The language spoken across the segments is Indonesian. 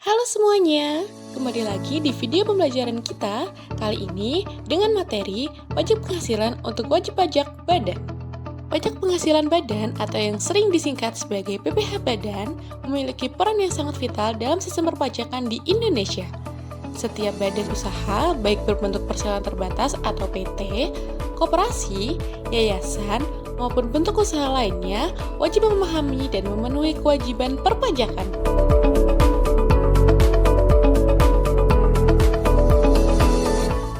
Halo semuanya, kembali lagi di video pembelajaran kita kali ini dengan materi pajak penghasilan untuk wajib pajak badan. Pajak penghasilan badan atau yang sering disingkat sebagai PPh badan memiliki peran yang sangat vital dalam sistem perpajakan di Indonesia. Setiap badan usaha, baik berbentuk perseroan terbatas atau PT, koperasi, yayasan, maupun bentuk usaha lainnya, wajib memahami dan memenuhi kewajiban perpajakan.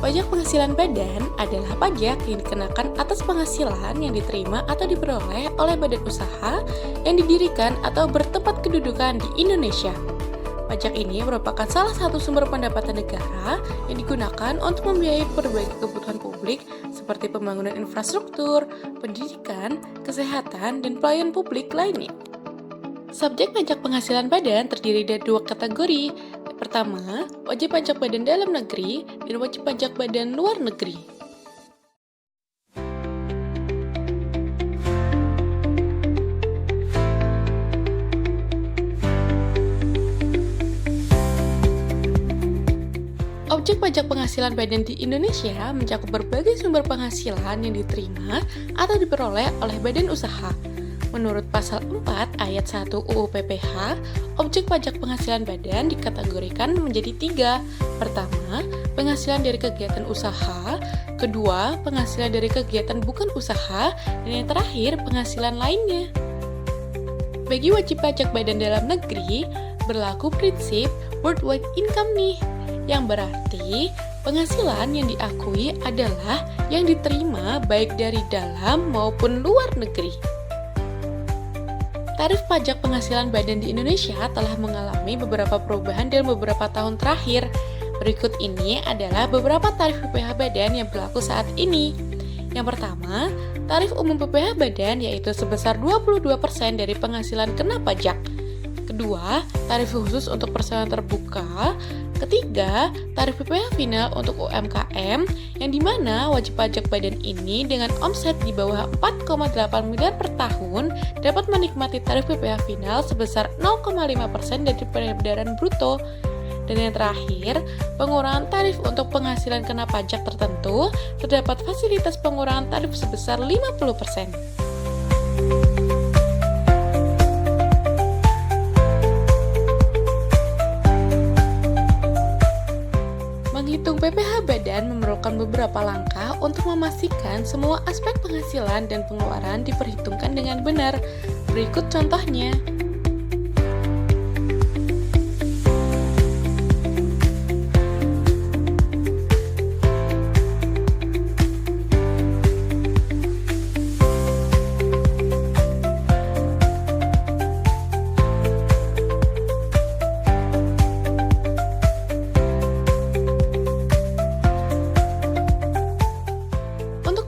Pajak penghasilan badan adalah pajak yang dikenakan atas penghasilan yang diterima atau diperoleh oleh badan usaha yang didirikan atau bertempat kedudukan di Indonesia. Pajak ini merupakan salah satu sumber pendapatan negara yang digunakan untuk membiayai berbagai kebutuhan publik seperti pembangunan infrastruktur, pendidikan, kesehatan, dan pelayanan publik lainnya. Subjek pajak penghasilan badan terdiri dari dua kategori. Pertama, wajib pajak badan dalam negeri dan wajib pajak badan luar negeri. Objek pajak penghasilan badan di Indonesia mencakup berbagai sumber penghasilan yang diterima atau diperoleh oleh badan usaha. Menurut pasal 4 ayat 1 UU PPh, objek pajak penghasilan badan dikategorikan menjadi 3. Pertama, penghasilan dari kegiatan usaha. Kedua, penghasilan dari kegiatan bukan usaha. Dan yang terakhir, penghasilan lainnya. Bagi wajib pajak badan dalam negeri, berlaku prinsip worldwide income nih, yang berarti penghasilan yang diakui adalah yang diterima baik dari dalam maupun luar negeri. Tarif pajak penghasilan badan di Indonesia telah mengalami beberapa perubahan dalam beberapa tahun terakhir. Berikut ini adalah beberapa tarif PPh badan yang berlaku saat ini. Yang pertama, tarif umum PPh badan yaitu sebesar 22% dari penghasilan kena pajak. Kedua, tarif khusus untuk perseroan terbuka. Ketiga, tarif PPh final untuk UMKM yang dimana wajib pajak badan ini dengan omset di bawah 4,8 miliar per tahun dapat menikmati tarif PPh final sebesar 0,5% dari peredaran bruto. Dan yang terakhir, pengurangan tarif untuk penghasilan kena pajak tertentu, terdapat fasilitas pengurangan tarif sebesar 50%. Menghitung PPh badan memerlukan beberapa langkah untuk memastikan semua aspek penghasilan dan pengeluaran diperhitungkan dengan benar. Berikut contohnya.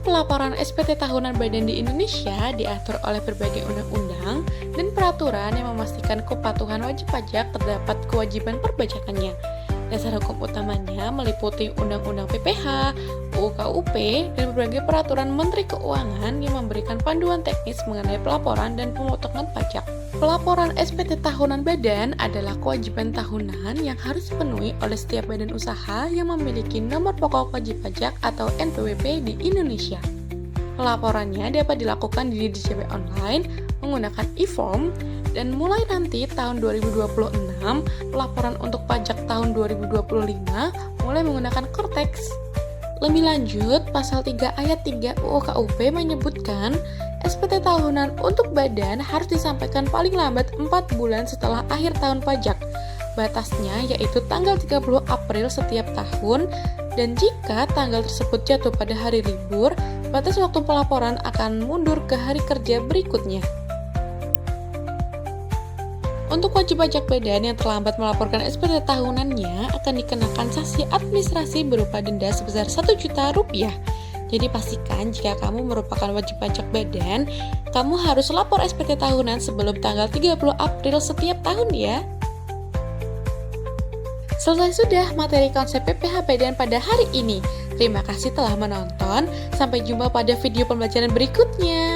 Pelaporan SPT tahunan badan di Indonesia diatur oleh berbagai undang-undang dan peraturan yang memastikan kepatuhan wajib pajak terdapat kewajiban perpajakannya. Dasar hukum utamanya meliputi Undang-Undang PPh, UU KUP, dan berbagai peraturan Menteri Keuangan yang memberikan panduan teknis mengenai pelaporan dan pemotongan pajak. Pelaporan SPT tahunan badan adalah kewajiban tahunan yang harus dipenuhi oleh setiap badan usaha yang memiliki nomor pokok wajib pajak atau NPWP di Indonesia. Pelaporannya dapat dilakukan di DJP online menggunakan e-form dan mulai nanti tahun 2026, pelaporan untuk pajak tahun 2025 mulai menggunakan Cortex. Lebih lanjut, pasal 3 ayat 3 UU KUP menyebutkan SPT tahunan untuk badan harus disampaikan paling lambat 4 bulan setelah akhir tahun pajak. Batasnya yaitu tanggal 30 April setiap tahun, dan jika tanggal tersebut jatuh pada hari libur, batas waktu pelaporan akan mundur ke hari kerja berikutnya. Untuk wajib pajak badan yang terlambat melaporkan SPT tahunannya akan dikenakan sanksi administrasi berupa denda sebesar Rp1.000.000. Jadi pastikan jika kamu merupakan wajib pajak badan, kamu harus lapor SPT tahunan sebelum tanggal 30 April setiap tahun ya. Selesai sudah materi konsep PPh badan pada hari ini. Terima kasih telah menonton. Sampai jumpa pada video pembelajaran berikutnya.